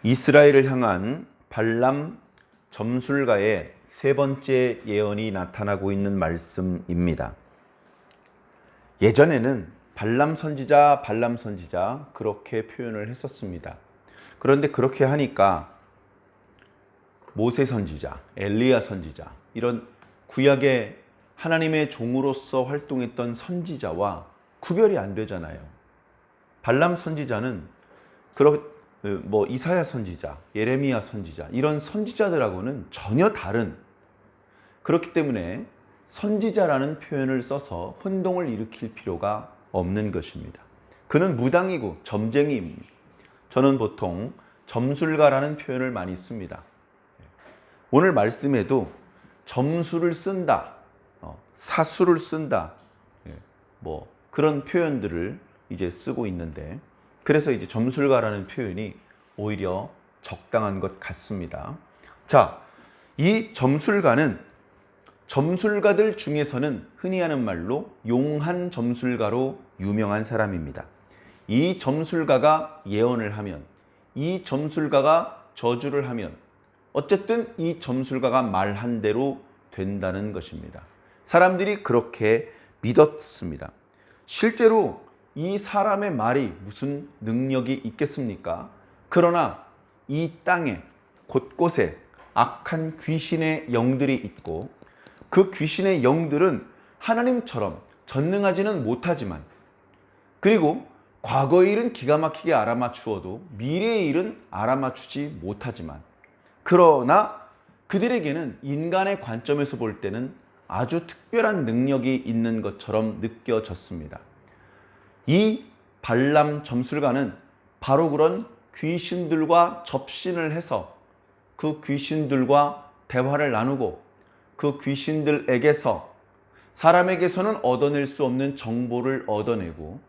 이스라엘을 향한 발람 점술가의 세 번째 예언이 나타나고 있는 말씀입니다. 예전에는 발람 선지자 그렇게 표현을 했었습니다. 그런데 그렇게 하니까 모세 선지자, 엘리야 선지자, 이런 구약의 하나님의 종으로서 활동했던 선지자와 구별이 안 되잖아요. 발람 선지자는 이사야 선지자, 예레미야 선지자, 이런 선지자들하고는 전혀 다른, 그렇기 때문에 선지자라는 표현을 써서 혼동을 일으킬 필요가 없는 것입니다. 그는 무당이고 점쟁이입니다. 저는 보통 점술가라는 표현을 많이 씁니다. 오늘 말씀에도 점수를 쓴다, 사수를 쓴다, 그런 표현들을 이제 쓰고 있는데, 그래서 이제 점술가라는 표현이 오히려 적당한 것 같습니다. 자, 이 점술가는 점술가들 중에서는 흔히 하는 말로 용한 점술가로 유명한 사람입니다. 이 점술가가 예언을 하면, 이 점술가가 저주를 하면 어쨌든 이 점술가가 말한 대로 된다는 것입니다. 사람들이 그렇게 믿었습니다. 실제로 이 사람의 말이 무슨 능력이 있겠습니까? 그러나 이 땅에 곳곳에 악한 귀신의 영들이 있고, 그 귀신의 영들은 하나님처럼 전능하지는 못하지만, 그리고 과거의 일은 기가 막히게 알아맞추어도 미래의 일은 알아맞추지 못하지만, 그러나 그들에게는 인간의 관점에서 볼 때는 아주 특별한 능력이 있는 것처럼 느껴졌습니다. 이 발람 점술가는 바로 그런 귀신들과 접신을 해서 그 귀신들과 대화를 나누고, 그 귀신들에게서 사람에게서는 얻어낼 수 없는 정보를 얻어내고,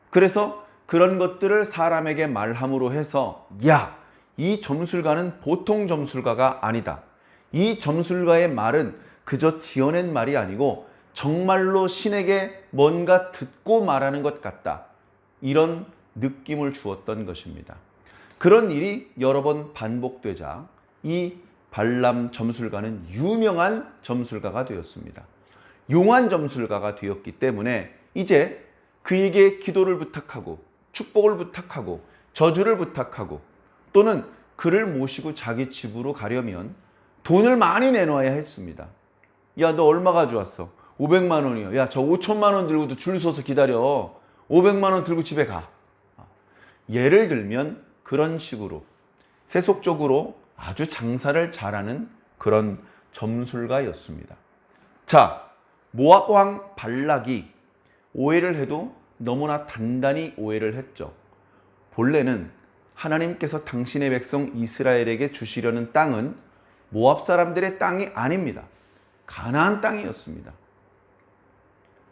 그래서 그런 것들을 사람에게 말함으로 해서, 야, 이 점술가는 보통 점술가가 아니다, 이 점술가의 말은 그저 지어낸 말이 아니고 정말로 신에게 뭔가 듣고 말하는 것 같다, 이런 느낌을 주었던 것입니다. 그런 일이 여러 번 반복되자 이 발람 점술가는 유명한 점술가가 되었습니다. 용한 점술가가 되었기 때문에 이제 그에게 기도를 부탁하고 축복을 부탁하고 저주를 부탁하고, 또는 그를 모시고 자기 집으로 가려면 돈을 많이 내놔야 했습니다. 야, 너 얼마 가져왔어? 500만 원이요. 야, 저 5천만 원 들고도 줄 서서 기다려. 500만 원 들고 집에 가. 예를 들면 그런 식으로 세속적으로 아주 장사를 잘하는 그런 점술가였습니다. 자, 모압 왕 발락이 오해를 해도 너무나 단단히 오해를 했죠. 본래는 하나님께서 당신의 백성 이스라엘에게 주시려는 땅은 모압 사람들의 땅이 아닙니다. 가나안 땅이었습니다.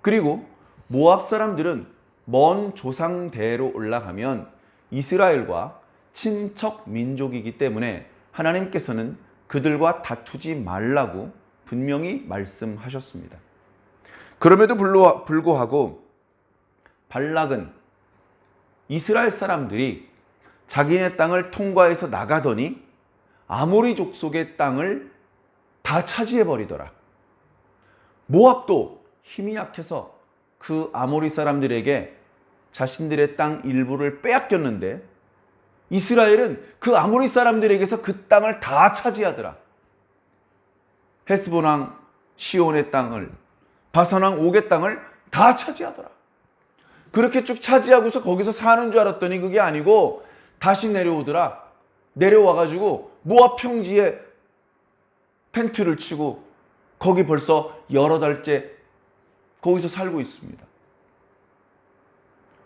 그리고 모압 사람들은 먼 조상대로 올라가면 이스라엘과 친척 민족이기 때문에 하나님께서는 그들과 다투지 말라고 분명히 말씀하셨습니다. 그럼에도 불구하고 발락은 이스라엘 사람들이 자기네 땅을 통과해서 나가더니 아모리 족속의 땅을 다 차지해버리더라. 모압도 힘이 약해서 그 아모리 사람들에게 자신들의 땅 일부를 빼앗겼는데, 이스라엘은 그 아모리 사람들에게서 그 땅을 다 차지하더라. 헤스본 왕 시온의 땅을, 바산 왕 옥의 땅을 다 차지하더라. 그렇게 쭉 차지하고서 거기서 사는 줄 알았더니 그게 아니고 다시 내려오더라. 내려와가지고 모압 평지에 텐트를 치고 거기 벌써 여러 달째 거기서 살고 있습니다.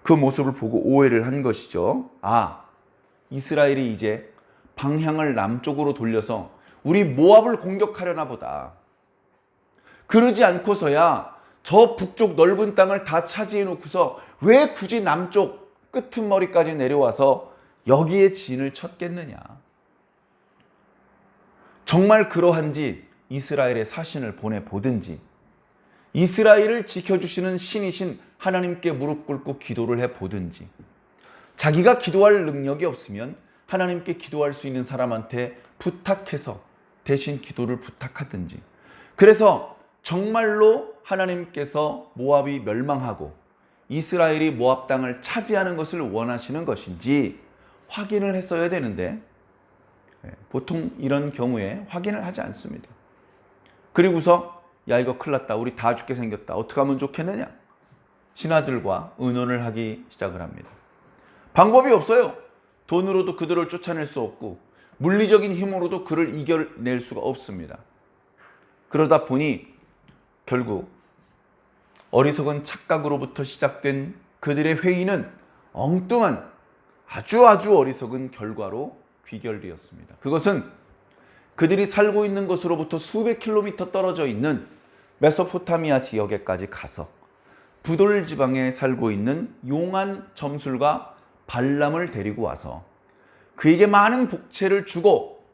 그 모습을 보고 오해를 한 것이죠. 아, 이스라엘이 이제 방향을 남쪽으로 돌려서 우리 모압을 공격하려나 보다. 그러지 않고서야 저 북쪽 넓은 땅을 다 차지해 놓고서 왜 굳이 남쪽 끄트머리까지 내려와서 여기에 진을 쳤겠느냐. 정말 그러한지 이스라엘의 사신을 보내보든지, 이스라엘을 지켜주시는 신이신 하나님께 무릎 꿇고 기도를 해보든지, 자기가 기도할 능력이 없으면 하나님께 기도할 수 있는 사람한테 부탁해서 대신 기도를 부탁하든지, 그래서 정말로 하나님께서 모압이 멸망하고 이스라엘이 모압 땅을 차지하는 것을 원하시는 것인지 확인을 했어야 되는데 보통 이런 경우에 확인을 하지 않습니다. 그리고서 야, 이거 큰일 났다, 우리 다 죽게 생겼다, 어떻게 하면 좋겠느냐, 신하들과 의논을 하기 시작을 합니다. 방법이 없어요. 돈으로도 그들을 쫓아낼 수 없고 물리적인 힘으로도 그를 이겨낼 수가 없습니다. 그러다 보니 결국 어리석은 착각으로부터 시작된 그들의 회의는 엉뚱한 아주 어리석은 결과로 귀결되었습니다. 그것은 그들이 살고 있는 곳으로부터 수백 킬로미터 떨어져 있는 메소포타미아 지역에까지 가서 부돌 지방에 살고 있는 용한 점술가 발람을 데리고 와서 그에게 많은 복채를 주고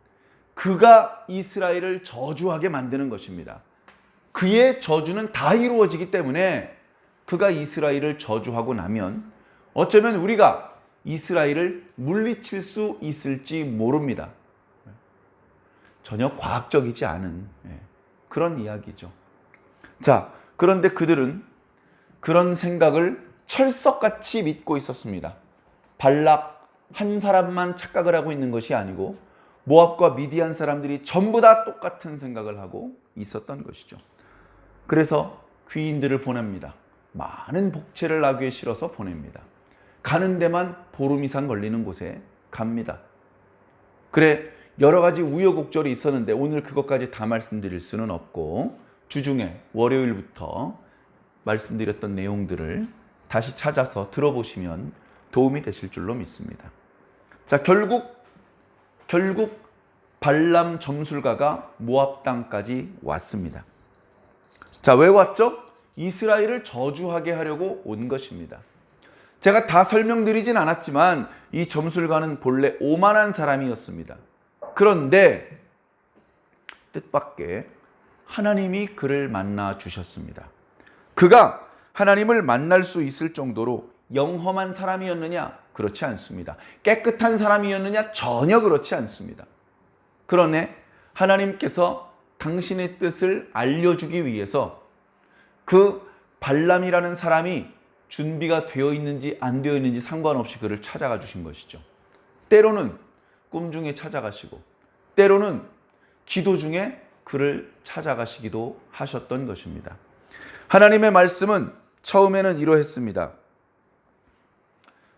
그가 이스라엘을 저주하게 만드는 것입니다. 그의 저주는 다 이루어지기 때문에 그가 이스라엘을 저주하고 나면 어쩌면 우리가 이스라엘을 물리칠 수 있을지 모릅니다. 전혀 과학적이지 않은 그런 이야기죠. 자, 그런데 그들은 그런 생각을 철석같이 믿고 있었습니다. 발락 한 사람만 착각을 하고 있는 것이 아니고 모압과 미디안 사람들이 전부 다 똑같은 생각을 하고 있었던 것이죠. 그래서 귀인들을 보냅니다. 많은 복채를 나귀에 실어서 보냅니다. 가는 데만 보름 이상 걸리는 곳에 갑니다. 그래, 여러 가지 우여곡절이 있었는데 오늘 그것까지 다 말씀드릴 수는 없고 주중에 월요일부터 말씀드렸던 내용들을 다시 찾아서 들어보시면 도움이 되실 줄로 믿습니다. 자, 결국 발람 점술가가 모압 땅까지 왔습니다. 자, 왜 왔죠? 이스라엘을 저주하게 하려고 온 것입니다. 제가 다 설명드리진 않았지만 이 점술가는 본래 오만한 사람이었습니다. 그런데 뜻밖의 하나님이 그를 만나 주셨습니다. 그가 하나님을 만날 수 있을 정도로 영험한 사람이었느냐? 그렇지 않습니다. 깨끗한 사람이었느냐? 전혀 그렇지 않습니다. 그러네 하나님께서 당신의 뜻을 알려주기 위해서 그 발람이라는 사람이 준비가 되어 있는지 안 되어 있는지 상관없이 그를 찾아가 주신 것이죠. 때로는 꿈 중에 찾아가시고 때로는 기도 중에 그를 찾아가시기도 하셨던 것입니다. 하나님의 말씀은 처음에는 이러했습니다.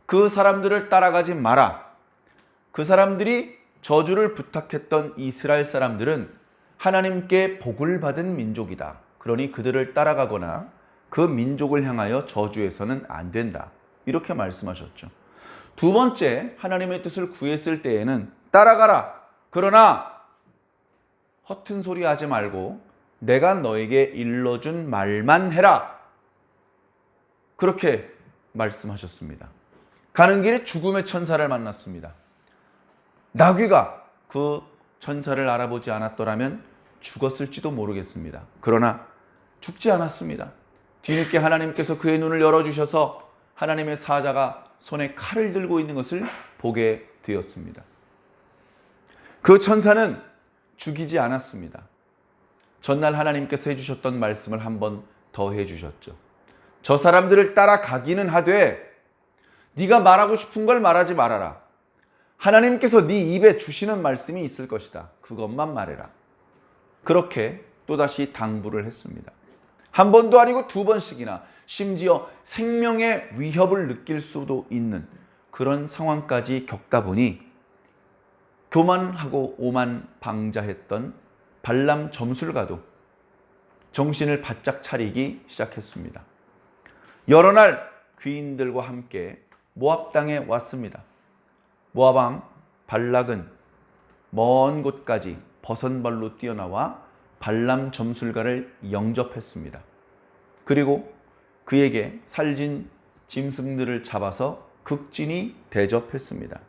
그 사람들을 따라가지 마라. 그 사람들이 저주를 부탁했던 이스라엘 사람들은 하나님께 복을 받은 민족이다. 그러니 그들을 따라가거나 그 민족을 향하여 저주해서는 안 된다. 이렇게 말씀하셨죠. 두 번째, 하나님의 뜻을 구했을 때에는 따라가라. 그러나 허튼 소리 하지 말고 내가 너에게 일러준 말만 해라. 그렇게 말씀하셨습니다. 가는 길에 죽음의 천사를 만났습니다. 나귀가 그 천사를 알아보지 않았더라면 죽었을지도 모르겠습니다. 그러나 죽지 않았습니다. 뒤늦게 하나님께서 그의 눈을 열어주셔서 하나님의 사자가 손에 칼을 들고 있는 것을 보게 되었습니다. 그 천사는 죽이지 않았습니다. 전날 하나님께서 해주셨던 말씀을 한 번 더 해주셨죠. 저 사람들을 따라가기는 하되 네가 말하고 싶은 걸 말하지 말아라. 하나님께서 네 입에 주시는 말씀이 있을 것이다. 그것만 말해라. 그렇게 또다시 당부를 했습니다. 한 번도 아니고 두 번씩이나, 심지어 생명의 위협을 느낄 수도 있는 그런 상황까지 겪다 보니 교만하고 오만방자했던 발람 점술가도 정신을 바짝 차리기 시작했습니다. 여러 날 귀인들과 함께 모압 땅에 왔습니다. 모압 왕 발락은 먼 곳까지 버선발로 뛰어나와 발람 점술가를 영접했습니다. 그리고 그에게 살진 짐승들을 잡아서 극진히 대접했습니다.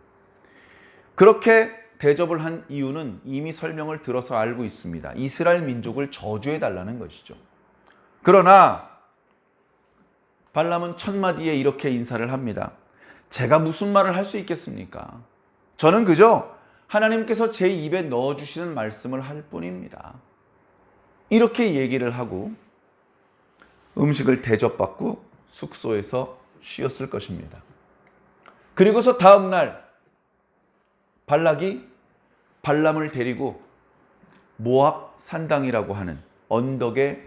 그렇게 대접을 한 이유는 이미 설명을 들어서 알고 있습니다. 이스라엘 민족을 저주해달라는 것이죠. 그러나 발람은 첫 마디에 이렇게 인사를 합니다. 제가 무슨 말을 할 수 있겠습니까? 저는 그저 하나님께서 제 입에 넣어주시는 말씀을 할 뿐입니다. 이렇게 얘기를 하고 음식을 대접받고 숙소에서 쉬었을 것입니다. 그리고서 다음날 발락이 발람을 데리고 모압 산당이라고 하는 언덕에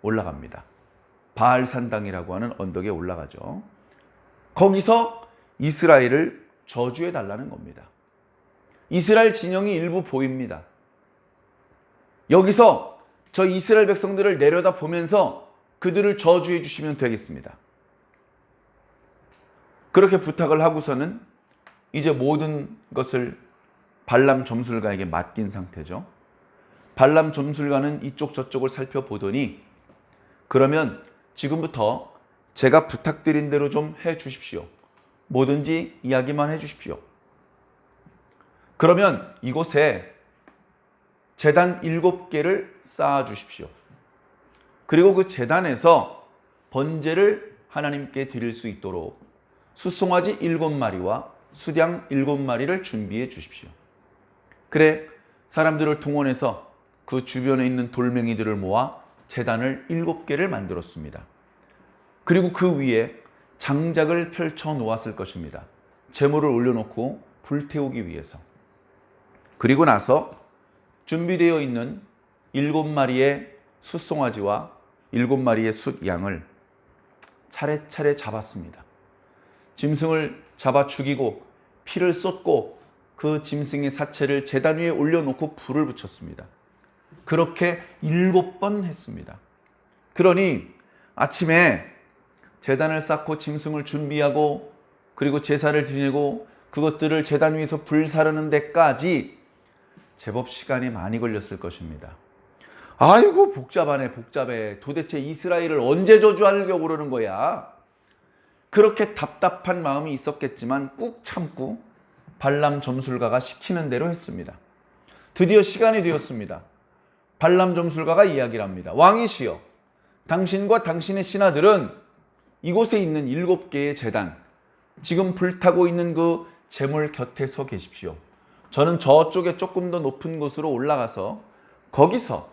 올라갑니다. 바알 산당이라고 하는 언덕에 올라가죠. 거기서 이스라엘을 저주해 달라는 겁니다. 이스라엘 진영이 일부 보입니다. 여기서 저 이스라엘 백성들을 내려다 보면서 그들을 저주해 주시면 되겠습니다. 그렇게 부탁을 하고서는 이제 모든 것을 발람 점술가에게 맡긴 상태죠. 발람 점술가는 이쪽 저쪽을 살펴보더니 그러면 지금부터 제가 부탁드린 대로 좀 해 주십시오. 뭐든지 이야기만 해 주십시오. 그러면 이곳에 제단 7개를 쌓아 주십시오. 그리고 그 제단에서 번제를 하나님께 드릴 수 있도록 숫송아지 7마리와 수양 7마리를 준비해 주십시오. 그래 사람들을 동원해서 그 주변에 있는 돌멩이들을 모아 제단을 7개를 만들었습니다. 그리고 그 위에 장작을 펼쳐 놓았을 것입니다. 제물을 올려놓고 불태우기 위해서. 그리고 나서 준비되어 있는 7마리의 숫송아지와 7마리의 숫양을 차례차례 잡았습니다. 짐승을 잡아 죽이고 피를 쏟고 그 짐승의 사체를 제단 위에 올려놓고 불을 붙였습니다. 그렇게 7번 했습니다. 그러니 아침에 제단을 쌓고 짐승을 준비하고 그리고 제사를 드리고 그것들을 제단 위에서 불 사르는 데까지 제법 시간이 많이 걸렸을 것입니다. 아이고 복잡하네 복잡해. 도대체 이스라엘을 언제 저주하려고 그러는 거야? 그렇게 답답한 마음이 있었겠지만 꾹 참고 발람 점술가가 시키는 대로 했습니다. 드디어 시간이 되었습니다. 발람 점술가가 이야기를 합니다. 왕이시여, 당신과 당신의 신하들은 이곳에 있는 7개의 제단, 지금 불타고 있는 그 제물 곁에 서 계십시오. 저는 저쪽에 조금 더 높은 곳으로 올라가서 거기서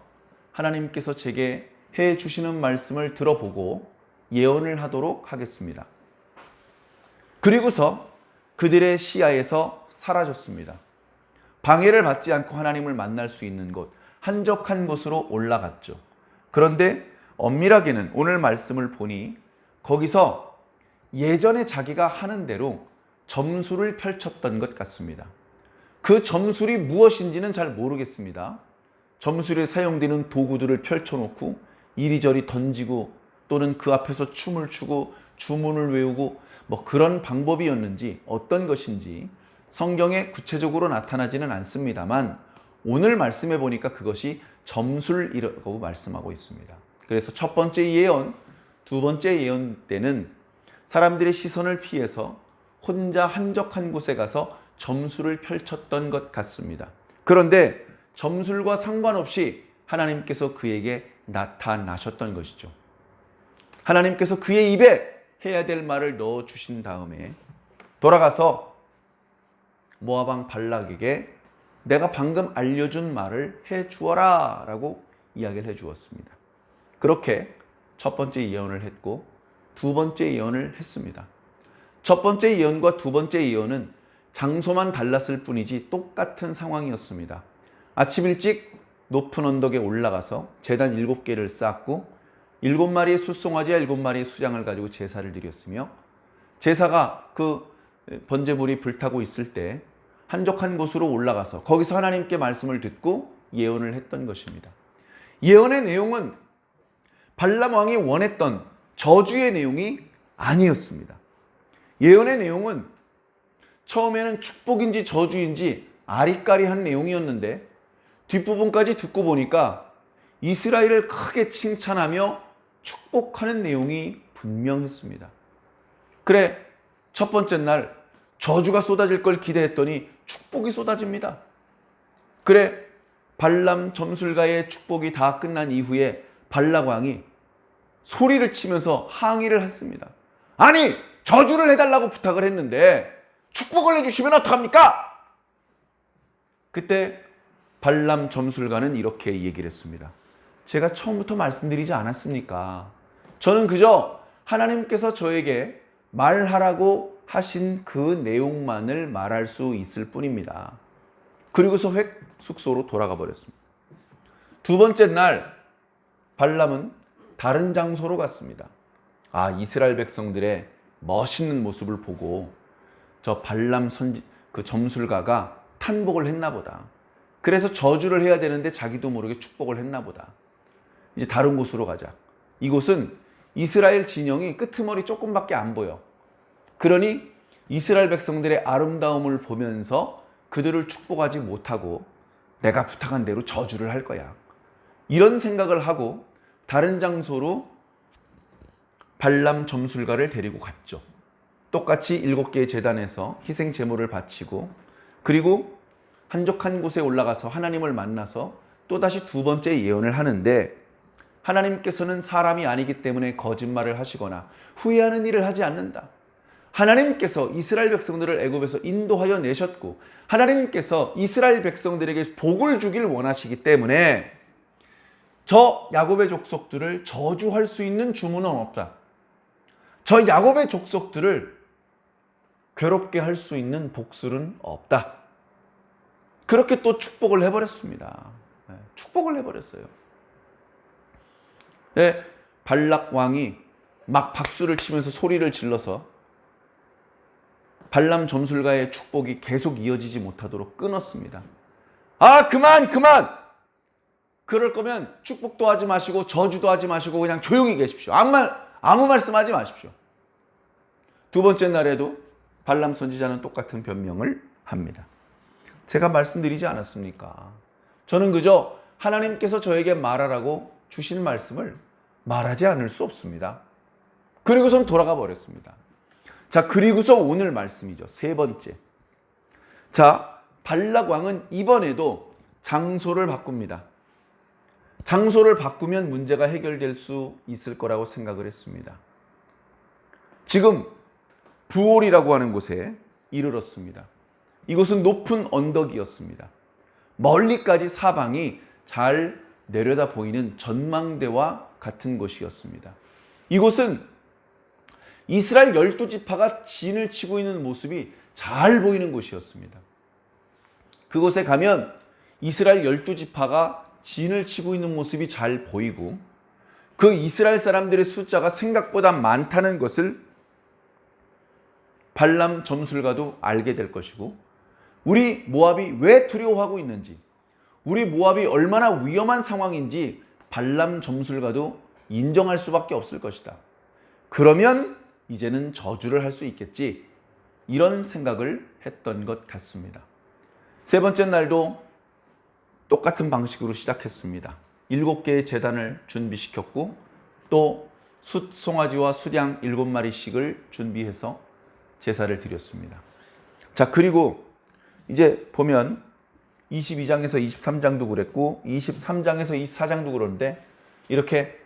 하나님께서 제게 해 주시는 말씀을 들어보고 예언을 하도록 하겠습니다. 그리고서 그들의 시야에서 사라졌습니다. 방해를 받지 않고 하나님을 만날 수 있는 곳, 한적한 곳으로 올라갔죠. 그런데 엄밀하게는 오늘 말씀을 보니 거기서 예전에 자기가 하는 대로 점술을 펼쳤던 것 같습니다. 그 점술이 무엇인지는 잘 모르겠습니다. 점술에 사용되는 도구들을 펼쳐놓고 이리저리 던지고 또는 그 앞에서 춤을 추고 주문을 외우고 뭐 그런 방법이었는지 어떤 것인지 성경에 구체적으로 나타나지는 않습니다만 오늘 말씀해 보니까 그것이 점술이라고 말씀하고 있습니다. 그래서 첫 번째 예언, 두 번째 예언 때는 사람들의 시선을 피해서 혼자 한적한 곳에 가서 점술을 펼쳤던 것 같습니다. 그런데 점술과 상관없이 하나님께서 그에게 나타나셨던 것이죠. 하나님께서 그의 입에 해야 될 말을 넣어주신 다음에 돌아가서 모압 왕 발락에게 내가 방금 알려준 말을 해주어라 라고 이야기를 해주었습니다. 그렇게 첫 번째 예언을 했고 두 번째 예언을 했습니다. 첫 번째 예언과 두 번째 예언은 장소만 달랐을 뿐이지 똑같은 상황이었습니다. 아침 일찍 높은 언덕에 올라가서 제단 7개를 쌓고 7마리의 숫송아지와 7마리의 수장을 가지고 제사를 드렸으며 제사가 그 번제물이 불타고 있을 때 한적한 곳으로 올라가서 거기서 하나님께 말씀을 듣고 예언을 했던 것입니다. 예언의 내용은 발람 왕이 원했던 저주의 내용이 아니었습니다. 예언의 내용은 처음에는 축복인지 저주인지 아리까리한 내용이었는데 뒷부분까지 듣고 보니까 이스라엘을 크게 칭찬하며 축복하는 내용이 분명했습니다. 그래, 첫 번째 날 저주가 쏟아질 걸 기대했더니 축복이 쏟아집니다. 그래, 발람 점술가의 축복이 다 끝난 이후에 발락 왕이 소리를 치면서 항의를 했습니다. 아니, 저주를 해달라고 부탁을 했는데 축복을 해주시면 어떡합니까? 그때 발람 점술가는 이렇게 얘기를 했습니다. 제가 처음부터 말씀드리지 않았습니까? 저는 그저 하나님께서 저에게 말하라고 하신 그 내용만을 말할 수 있을 뿐입니다. 그리고서 획 숙소로 돌아가 버렸습니다. 두 번째 날 발람은 다른 장소로 갔습니다. 이스라엘 백성들의 멋있는 모습을 보고 저 발람 그 점술가가 탄복을 했나 보다. 그래서 저주를 해야 되는데 자기도 모르게 축복을 했나 보다. 이제 다른 곳으로 가자. 이곳은 이스라엘 진영이 끄트머리 조금밖에 안 보여. 그러니 이스라엘 백성들의 아름다움을 보면서 그들을 축복하지 못하고 내가 부탁한 대로 저주를 할 거야. 이런 생각을 하고 다른 장소로 발람 점술가를 데리고 갔죠. 똑같이 7개의 제단에서 희생 제물을 바치고 그리고 한적한 곳에 올라가서 하나님을 만나서 또다시 두 번째 예언을 하는데 하나님께서는 사람이 아니기 때문에 거짓말을 하시거나 후회하는 일을 하지 않는다. 하나님께서 이스라엘 백성들을 애굽에서 인도하여 내셨고 하나님께서 이스라엘 백성들에게 복을 주길 원하시기 때문에 저 야곱의 족속들을 저주할 수 있는 주문은 없다. 저 야곱의 족속들을 괴롭게 할 수 있는 복술은 없다. 그렇게 또 축복을 해버렸습니다. 축복을 해버렸어요. 발락 왕이 막 박수를 치면서 소리를 질러서 발람 점술가의 축복이 계속 이어지지 못하도록 끊었습니다. 그만! 그럴 거면 축복도 하지 마시고 저주도 하지 마시고 그냥 조용히 계십시오. 아무 말씀하지 마십시오. 두 번째 날에도 발람 선지자는 똑같은 변명을 합니다. 제가 말씀드리지 않았습니까? 저는 그저 하나님께서 저에게 말하라고 주신 말씀을 말하지 않을 수 없습니다. 그리고선 돌아가 버렸습니다. 자, 그리고서 오늘 말씀이죠. 세 번째. 자, 발락 왕은 이번에도 장소를 바꿉니다. 장소를 바꾸면 문제가 해결될 수 있을 거라고 생각을 했습니다. 지금 부올이라고 하는 곳에 이르렀습니다. 이곳은 높은 언덕이었습니다. 멀리까지 사방이 잘 내려다 보이는 전망대와 같은 곳이었습니다. 이곳은 이스라엘 12지파가 진을 치고 있는 모습이 잘 보이는 곳이었습니다. 그곳에 가면 이스라엘 12지파가 진을 치고 있는 모습이 잘 보이고 그 이스라엘 사람들의 숫자가 생각보다 많다는 것을 발람 점술가도 알게 될 것이고 우리 모압이 왜 두려워하고 있는지 우리 모압이 얼마나 위험한 상황인지 발람 점술가도 인정할 수밖에 없을 것이다. 그러면 이제는 저주를 할 수 있겠지. 이런 생각을 했던 것 같습니다. 세 번째 날도 똑같은 방식으로 시작했습니다. 7개의 제단을 준비시켰고 또 숫 송아지와 숫양 7마리씩을 준비해서 제사를 드렸습니다. 자, 그리고 이제 보면 22장에서 23장도 그랬고 23장에서 24장도 그런데 이렇게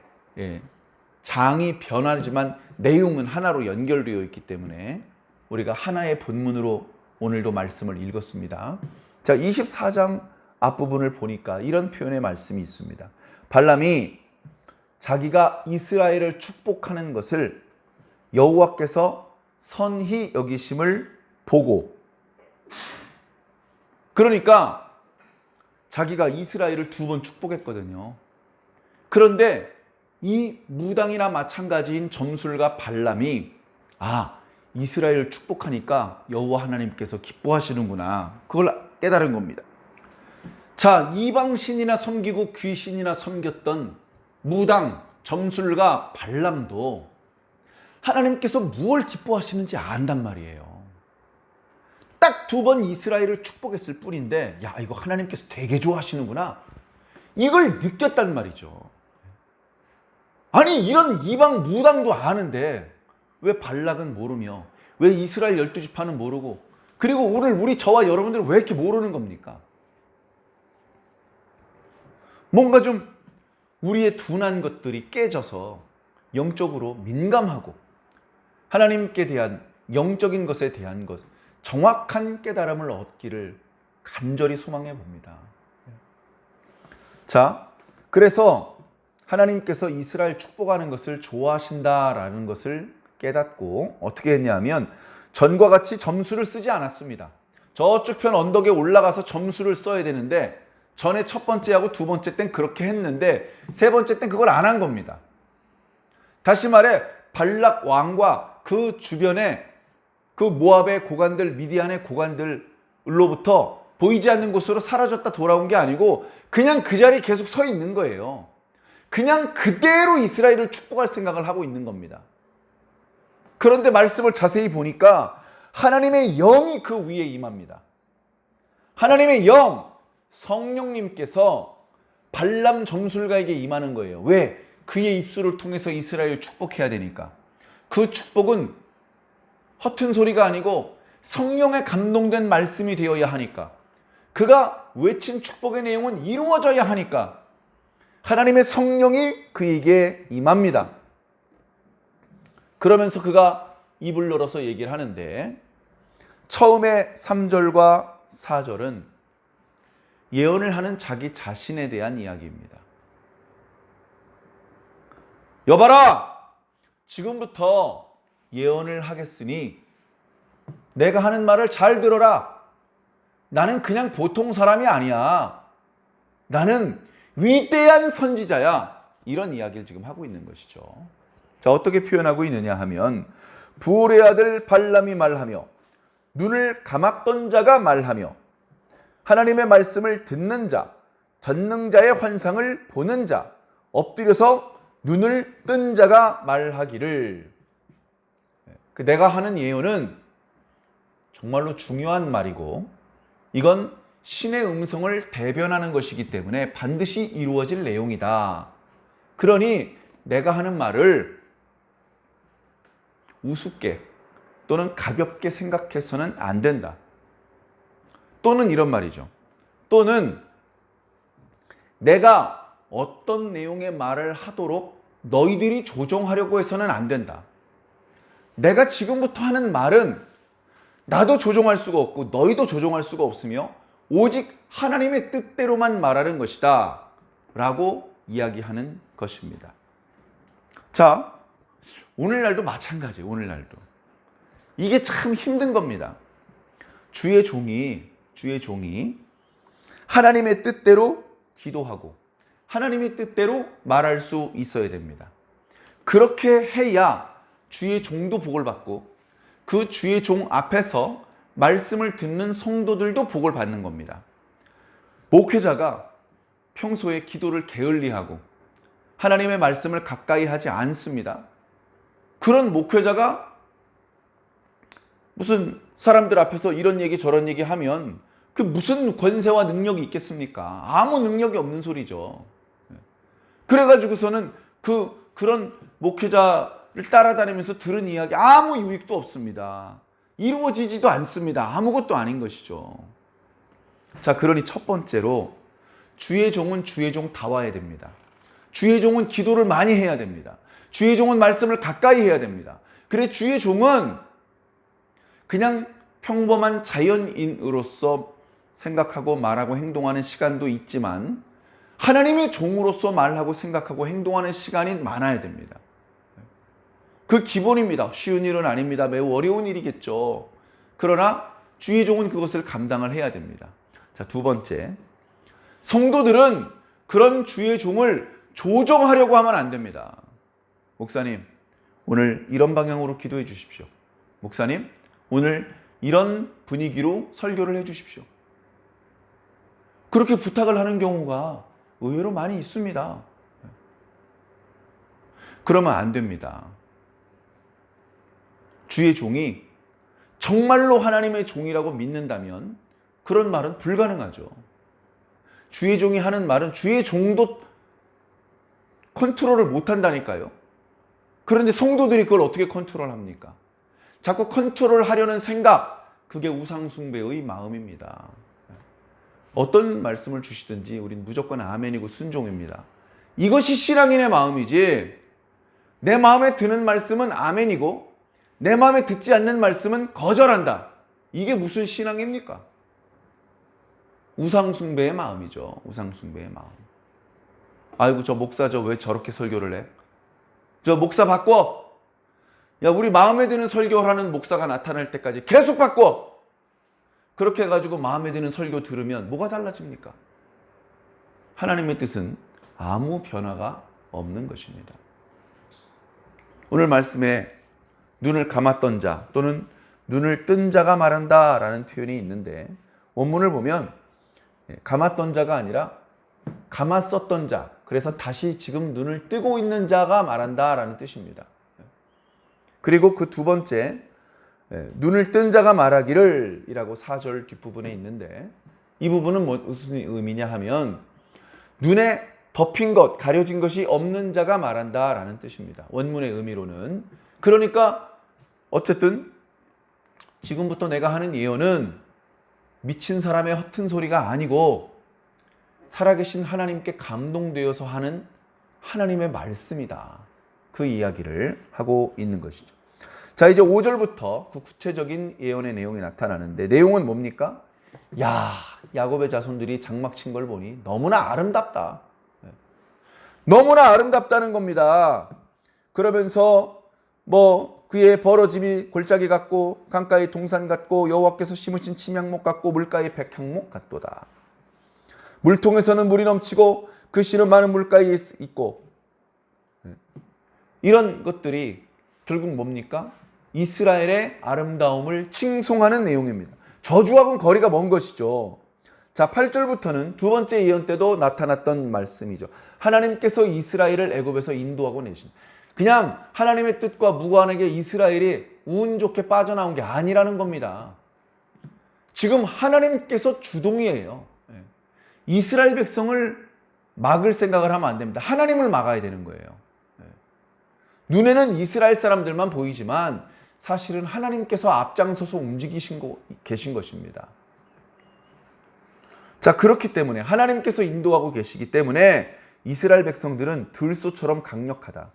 장이 변하지만 내용은 하나로 연결되어 있기 때문에 우리가 하나의 본문으로 오늘도 말씀을 읽었습니다. 자, 24장 앞부분을 보니까 이런 표현의 말씀이 있습니다. 발람이 자기가 이스라엘을 축복하는 것을 여호와께서 선히 여기심을 보고 그러니까 자기가 이스라엘을 2번 축복했거든요. 그런데 이 무당이나 마찬가지인 점술가 발람이 이스라엘을 축복하니까 여호와 하나님께서 기뻐하시는구나. 그걸 깨달은 겁니다. 자, 이방신이나 섬기고 귀신이나 섬겼던 무당, 점술가 발람도 하나님께서 무엇을 기뻐하시는지 안단 말이에요. 딱 2번 이스라엘을 축복했을 뿐인데 이거 하나님께서 되게 좋아하시는구나. 이걸 느꼈단 말이죠. 아니 이런 이방 무당도 아는데 왜 발락은 모르며 왜 이스라엘 12지파는 모르고 그리고 오늘 저와 여러분들은 왜 이렇게 모르는 겁니까? 뭔가 좀 우리의 둔한 것들이 깨져서 영적으로 민감하고 하나님께 대한 영적인 것에 대한 정확한 깨달음을 얻기를 간절히 소망해 봅니다. 자, 그래서 하나님께서 이스라엘 축복하는 것을 좋아하신다라는 것을 깨닫고 어떻게 했냐면 전과 같이 점수를 쓰지 않았습니다. 저쪽 편 언덕에 올라가서 점수를 써야 되는데 전에 첫 번째하고 두 번째 땐 그렇게 했는데 세 번째 땐 그걸 안 한 겁니다. 다시 말해 발락 왕과 그 주변에 그 모압의 고관들, 미디안의 고관들로부터 보이지 않는 곳으로 사라졌다 돌아온 게 아니고 그냥 그 자리에 계속 서 있는 거예요. 그냥 그대로 이스라엘을 축복할 생각을 하고 있는 겁니다. 그런데 말씀을 자세히 보니까 하나님의 영이 그 위에 임합니다. 하나님의 영, 성령님께서 발람 점술가에게 임하는 거예요. 왜? 그의 입술을 통해서 이스라엘을 축복해야 되니까. 그 축복은 허튼 소리가 아니고 성령에 감동된 말씀이 되어야 하니까. 그가 외친 축복의 내용은 이루어져야 하니까 하나님의 성령이 그에게 임합니다. 그러면서 그가 입을 열어서 얘기를 하는데 처음에 3절과 4절은 예언을 하는 자기 자신에 대한 이야기입니다. 여봐라! 지금부터 예언을 하겠으니 내가 하는 말을 잘 들어라. 나는 그냥 보통 사람이 아니야. 나는 위대한 선지자야. 이런 이야기를 지금 하고 있는 것이죠. 자, 어떻게 표현하고 있느냐 하면 부올의 아들 발람이 말하며 눈을 감았던 자가 말하며 하나님의 말씀을 듣는 자, 전능자의 환상을 보는 자, 엎드려서 눈을 뜬 자가 말하기를. 내가 하는 예언은 정말로 중요한 말이고 이건 신의 음성을 대변하는 것이기 때문에 반드시 이루어질 내용이다. 그러니 내가 하는 말을 우습게 또는 가볍게 생각해서는 안 된다. 또는 이런 말이죠. 또는 내가 어떤 내용의 말을 하도록 너희들이 조종하려고 해서는 안 된다. 내가 지금부터 하는 말은 나도 조종할 수가 없고 너희도 조종할 수가 없으며 오직 하나님의 뜻대로만 말하는 것이다 라고 이야기하는 것입니다. 자, 오늘날도 마찬가지예요. 오늘날도 이게 참 힘든 겁니다. 주의 종이 하나님의 뜻대로 기도하고 하나님의 뜻대로 말할 수 있어야 됩니다. 그렇게 해야 주의 종도 복을 받고 그 주의 종 앞에서 말씀을 듣는 성도들도 복을 받는 겁니다. 목회자가 평소에 기도를 게을리하고 하나님의 말씀을 가까이 하지 않습니다. 그런 목회자가 무슨 사람들 앞에서 이런 얘기 저런 얘기 하면 그 무슨 권세와 능력이 있겠습니까? 아무 능력이 없는 소리죠. 그래가지고서는 그런 목회자를 따라다니면서 들은 이야기 아무 유익도 없습니다. 이루어지지도 않습니다. 아무것도 아닌 것이죠. 자, 그러니 첫 번째로 주의 종은 주의 종 다와야 됩니다. 주의 종은 기도를 많이 해야 됩니다. 주의 종은 말씀을 가까이 해야 됩니다. 그래 주의 종은 그냥 평범한 자연인으로서 생각하고 말하고 행동하는 시간도 있지만 하나님의 종으로서 말하고 생각하고 행동하는 시간이 많아야 됩니다. 그 기본입니다. 쉬운 일은 아닙니다. 매우 어려운 일이겠죠. 그러나 주의 종은 그것을 감당을 해야 됩니다. 자, 두 번째, 성도들은 그런 주의 종을 조정하려고 하면 안 됩니다. 목사님, 오늘 이런 방향으로 기도해 주십시오. 목사님, 오늘 이런 분위기로 설교를 해 주십시오. 그렇게 부탁을 하는 경우가 의외로 많이 있습니다. 그러면 안 됩니다. 주의 종이 정말로 하나님의 종이라고 믿는다면 그런 말은 불가능하죠. 주의 종이 하는 말은 주의 종도 컨트롤을 못한다니까요. 그런데 성도들이 그걸 어떻게 컨트롤합니까? 자꾸 컨트롤하려는 생각, 그게 우상숭배의 마음입니다. 어떤 말씀을 주시든지 우린 무조건 아멘이고 순종입니다. 이것이 신앙인의 마음이지 내 마음에 드는 말씀은 아멘이고 내 마음에 듣지 않는 말씀은 거절한다. 이게 무슨 신앙입니까? 우상숭배의 마음이죠. 우상숭배의 마음. 아이고 저 목사 저 왜 저렇게 설교를 해? 저 목사 바꿔. 야 우리 마음에 드는 설교를 하는 목사가 나타날 때까지 계속 바꿔. 그렇게 해가지고 마음에 드는 설교 들으면 뭐가 달라집니까? 하나님의 뜻은 아무 변화가 없는 것입니다. 오늘 말씀에 눈을 감았던 자 또는 눈을 뜬 자가 말한다 라는 표현이 있는데 원문을 보면 감았던 자가 아니라 감았었던 자, 그래서 다시 지금 눈을 뜨고 있는 자가 말한다 라는 뜻입니다. 그리고 그 두 번째 눈을 뜬 자가 말하기를 이라고 4절 뒷부분에 있는데 이 부분은 무슨 의미냐 하면 눈에 덮인 것, 가려진 것이 없는 자가 말한다 라는 뜻입니다. 원문의 의미로는. 그러니까 어쨌든 지금부터 내가 하는 예언은 미친 사람의 허튼 소리가 아니고 살아계신 하나님께 감동되어서 하는 하나님의 말씀이다. 그 이야기를 하고 있는 것이죠. 자, 이제 5절부터 그 구체적인 예언의 내용이 나타나는데 내용은 뭡니까? 야곱의 자손들이 장막 친 걸 보니 너무나 아름답다. 너무나 아름답다는 겁니다. 그러면서 그의 벌어짐이 골짜기 같고 강가의 동산 같고 여호와께서 심으신 침향목 같고 물가의 백향목 같도다. 물통에서는 물이 넘치고 그 씨는 많은 물가에 있고. 이런 것들이 결국 뭡니까? 이스라엘의 아름다움을 칭송하는 내용입니다. 저주하고는 거리가 먼 것이죠. 자, 8절부터는 두 번째 예언 때도 나타났던 말씀이죠. 하나님께서 이스라엘을 애굽에서 인도하고 내신, 그냥 하나님의 뜻과 무관하게 이스라엘이 운 좋게 빠져나온 게 아니라는 겁니다. 지금 하나님께서 주동이에요. 이스라엘 백성을 막을 생각을 하면 안 됩니다. 하나님을 막아야 되는 거예요. 눈에는 이스라엘 사람들만 보이지만 사실은 하나님께서 앞장서서 움직이신 계신 것입니다. 자, 그렇기 때문에 하나님께서 인도하고 계시기 때문에 이스라엘 백성들은 들소처럼 강력하다.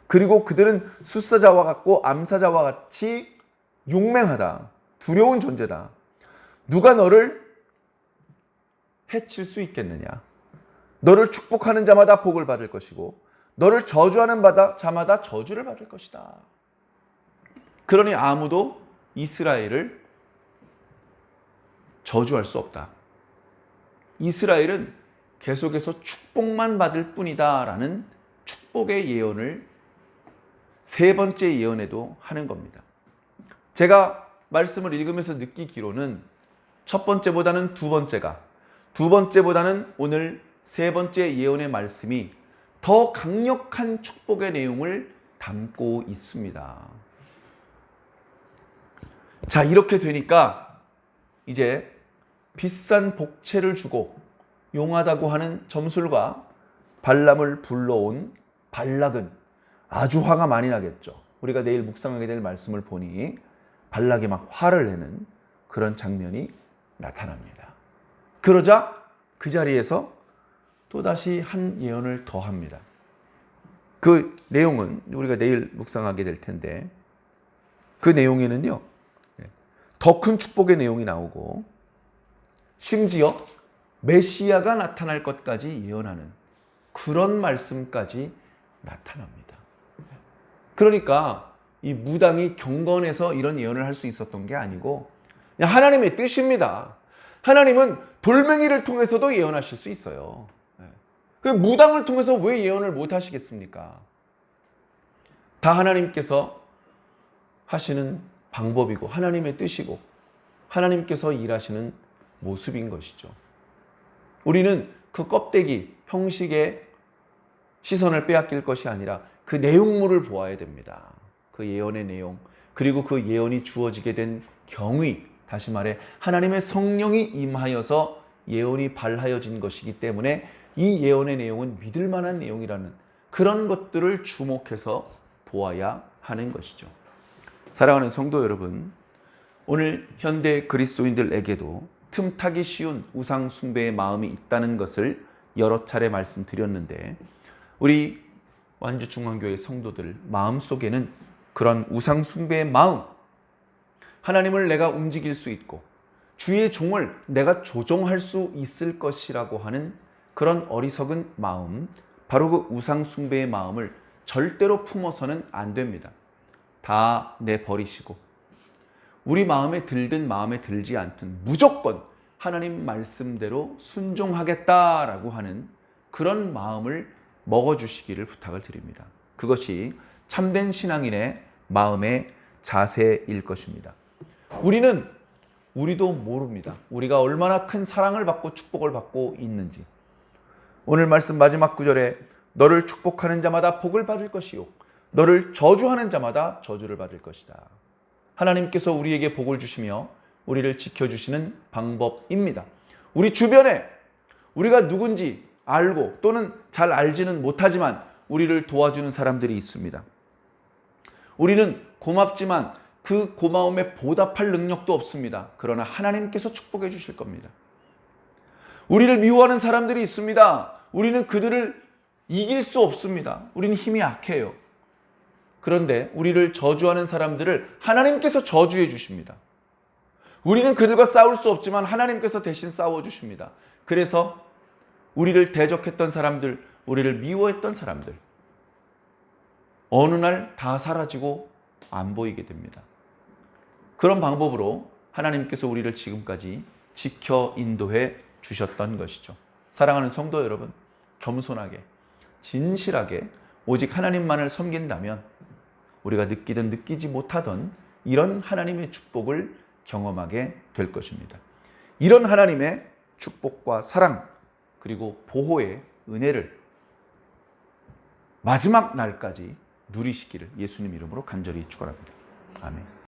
그리고 그들은 숫사자와 같고 암사자와 같이 용맹하다. 두려운 존재다. 누가 너를 해칠 수 있겠느냐? 너를 축복하는 자마다 복을 받을 것이고 너를 저주하는 자마다 저주를 받을 것이다. 그러니 아무도 이스라엘을 저주할 수 없다. 이스라엘은 계속해서 축복만 받을 뿐이다 라는 축복의 예언을 세 번째 예언에도 하는 겁니다. 제가 말씀을 읽으면서 느끼기로는 첫 번째보다는 두 번째보다는 오늘 세 번째 예언의 말씀이 더 강력한 축복의 내용을 담고 있습니다. 자, 이렇게 되니까 이제 비싼 복채를 주고 용하다고 하는 점술과 발람을 불러온 발락은 아주 화가 많이 나겠죠. 우리가 내일 묵상하게 될 말씀을 보니 발락이 막 화를 내는 그런 장면이 나타납니다. 그러자 그 자리에서 또다시 한 예언을 더 합니다. 그 내용은 우리가 내일 묵상하게 될 텐데 그 내용에는요, 더 큰 축복의 내용이 나오고 심지어 메시아가 나타날 것까지 예언하는 그런 말씀까지 나타납니다. 그러니까 이 무당이 경건해서 이런 예언을 할 수 있었던 게 아니고 그냥 하나님의 뜻입니다. 하나님은 돌멩이를 통해서도 예언하실 수 있어요. 그 무당을 통해서 왜 예언을 못 하시겠습니까? 다 하나님께서 하시는 방법이고 하나님의 뜻이고 하나님께서 일하시는 모습인 것이죠. 우리는 그 껍데기, 형식의 시선을 빼앗길 것이 아니라 그 내용물을 보아야 됩니다. 그 예언의 내용, 그리고 그 예언이 주어지게 된 경위, 다시 말해 하나님의 성령이 임하여서 예언이 발하여진 것이기 때문에 이 예언의 내용은 믿을 만한 내용이라는 그런 것들을 주목해서 보아야 하는 것이죠. 사랑하는 성도 여러분, 오늘 현대 그리스도인들에게도 틈타기 쉬운 우상 숭배의 마음이 있다는 것을 여러 차례 말씀드렸는데 우리 완주중앙교회 성도들 마음속에는 그런 우상 숭배의 마음, 하나님을 내가 움직일 수 있고 주의 종을 내가 조종할 수 있을 것이라고 하는 그런 어리석은 마음, 바로 그 우상 숭배의 마음을 절대로 품어서는 안 됩니다. 다 내버리시고 우리 마음에 들든 마음에 들지 않든 무조건 하나님 말씀대로 순종하겠다라고 하는 그런 마음을 먹어주시기를 부탁을 드립니다. 그것이 참된 신앙인의 마음의 자세일 것입니다. 우리도 모릅니다. 우리가 얼마나 큰 사랑을 받고 축복을 받고 있는지. 오늘 말씀 마지막 구절에 너를 축복하는 자마다 복을 받을 것이요 너를 저주하는 자마다 저주를 받을 것이다. 하나님께서 우리에게 복을 주시며 우리를 지켜주시는 방법입니다. 우리 주변에 우리가 누군지 알고 또는 잘 알지는 못하지만 우리를 도와주는 사람들이 있습니다. 우리는 고맙지만 그 고마움에 보답할 능력도 없습니다. 그러나 하나님께서 축복해 주실 겁니다. 우리를 미워하는 사람들이 있습니다. 우리는 그들을 이길 수 없습니다. 우리는 힘이 약해요. 그런데 우리를 저주하는 사람들을 하나님께서 저주해 주십니다. 우리는 그들과 싸울 수 없지만 하나님께서 대신 싸워주십니다. 그래서 우리를 대적했던 사람들, 우리를 미워했던 사람들, 어느 날 다 사라지고 안 보이게 됩니다. 그런 방법으로 하나님께서 우리를 지금까지 지켜 인도해 주셨던 것이죠. 사랑하는 성도 여러분, 겸손하게, 진실하게 오직 하나님만을 섬긴다면 우리가 느끼든 느끼지 못하던 이런 하나님의 축복을 경험하게 될 것입니다. 이런 하나님의 축복과 사랑 그리고 보호의 은혜를 마지막 날까지 누리시기를 예수님 이름으로 간절히 축원합니다. 아멘.